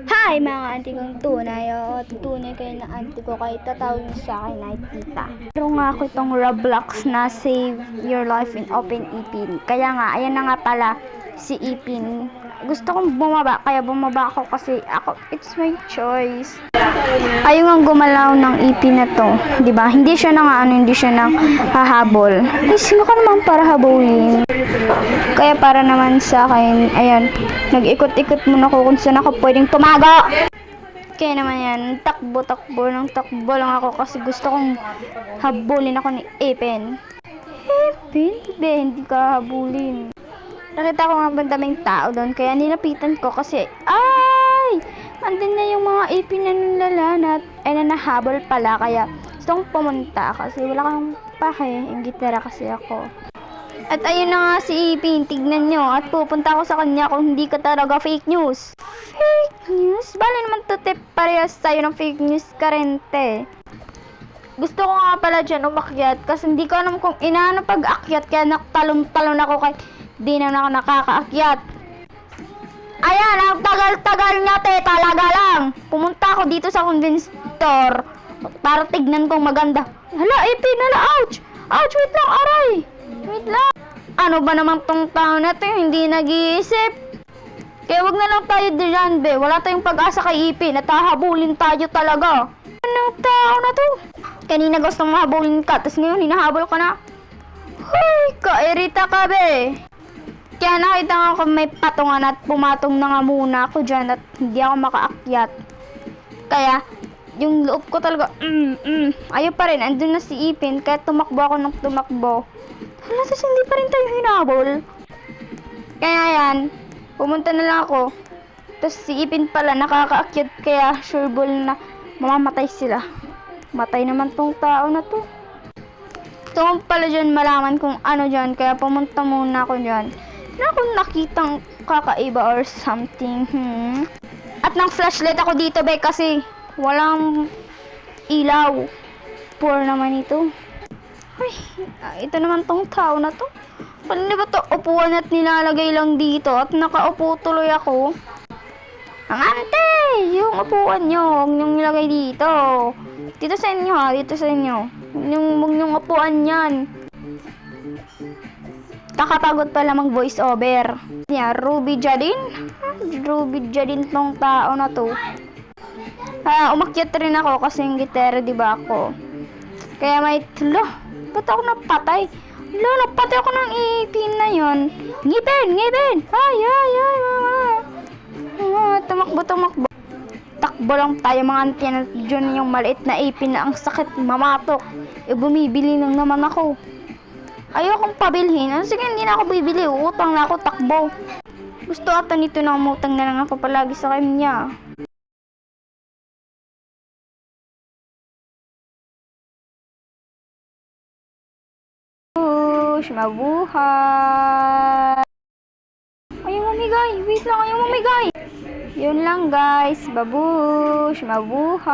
Hi mga auntie kong tunay. Tunay kayo na auntie ko kayo tatawag niyo sa akin ay tita. Pero nga ako itong Roblox na Save Your Life in Open Ipin. Kaya nga, ayan na nga pala si Ipin. Gusto kong bumaba, kaya bumaba ako kasi it's my choice. Ayun ang gumalaw ng Ipin na to, 'di ba? Hindi siya hindi siya nang hahabol. Eh, sino ka naman para habulin? Kaya para naman sa akin, ayan, nag-ikot-ikot muna ako kung saan ako pwedeng tumago. Kaya naman yan, takbo lang ako kasi gusto kong habulin ako ni Ipin. Ipin? Hindi ka habulin. Nakita ko nga daming tao doon, kaya nilapitan ko kasi, andun na yung mga Ipin na nilalanat, ay nahabol pala, kaya gusto kong pumunta kasi wala kang pake, yung gitara kasi ako. At ayun na nga si Ipin, tignan nyo, at pupunta ako sa kanya kung hindi ka talaga fake news. Fake news? Bali naman to, tip, parehas tayo ng fake news karente. Gusto ko nga pala dyan umakyat kasi hindi ko alam kung inaano pag-akyat, kaya nakatalon-talon ako kahit di na ako nakakaakyat. Ayan, ang tagal-tagal niya, talaga lang. Pumunta ako dito sa convenience store para tignan kong maganda. Hala, Ipin, hala, ouch! Ouch, wait lang, aray! Wait lang. Ano ba naman tong tao na to, hindi nag-iisip? Kaya wag na lang tayo diyan, be. Wala tayong pag-asa kay Ipin at hahabulin tayo talaga. Anong tao na to? Kanina gustong mahabulin ka, tapos ngayon hinahabol ka na. Hoy, kairita ka, be. Kaya nakita nga ko may patungan at pumatong na nga muna ako dyan at hindi ako makaakyat. Kaya, yung loob ko talaga, ayaw pa rin, andun na si Ipin, kaya tumakbo ako ng tumakbo. Hala, tapos hindi pa rin tayo hinabol. Kaya yan, pumunta na lang ako. Tapos si Ipin pala nakakaakyat, kaya sure ball na mamamatay sila. Matay naman tong tao na to. Gusto pala dyan malaman kung ano dyan, kaya pumunta muna ako dyan. Na kung nakitang kakaiba or something, At nang flashlight ako dito, be, kasi walang ilaw. Poor naman ito. Ay, ito naman tong tao na to. Paano ba to upuan at nilalagay lang dito at nakaupo tuloy ako? Ang ante, yung upuan nyo, huwag nyong nilagay dito. Dito sa inyo ha, dito sa inyo. Huwag nyong upuan yan. Kakapagod pala mag voice over. Yeah, Ruby Jadin? Ruby Jadin tong tao na to. Umakyat rin ako kasi yung gitara, diba ako? Kaya may ba't ako napatay? Napatay ako ng Ipin na yun. Ngipin! Ay, mama. Tumakbo. Takbo lang tayo mga antiyan at dyan yung maliit na Ipin na ang sakit mamatok. Bumibili lang naman ako. Ayokong pabilhin. Sige, hindi na ako bibili. Utang na ako, takbo. Gusto ata nito na umutang na lang ako palagi sa kanya. Mabuhay! Ayaw mamigay. Wait lang, ayaw mamigay. Yun lang guys. Babush! Mabuhay!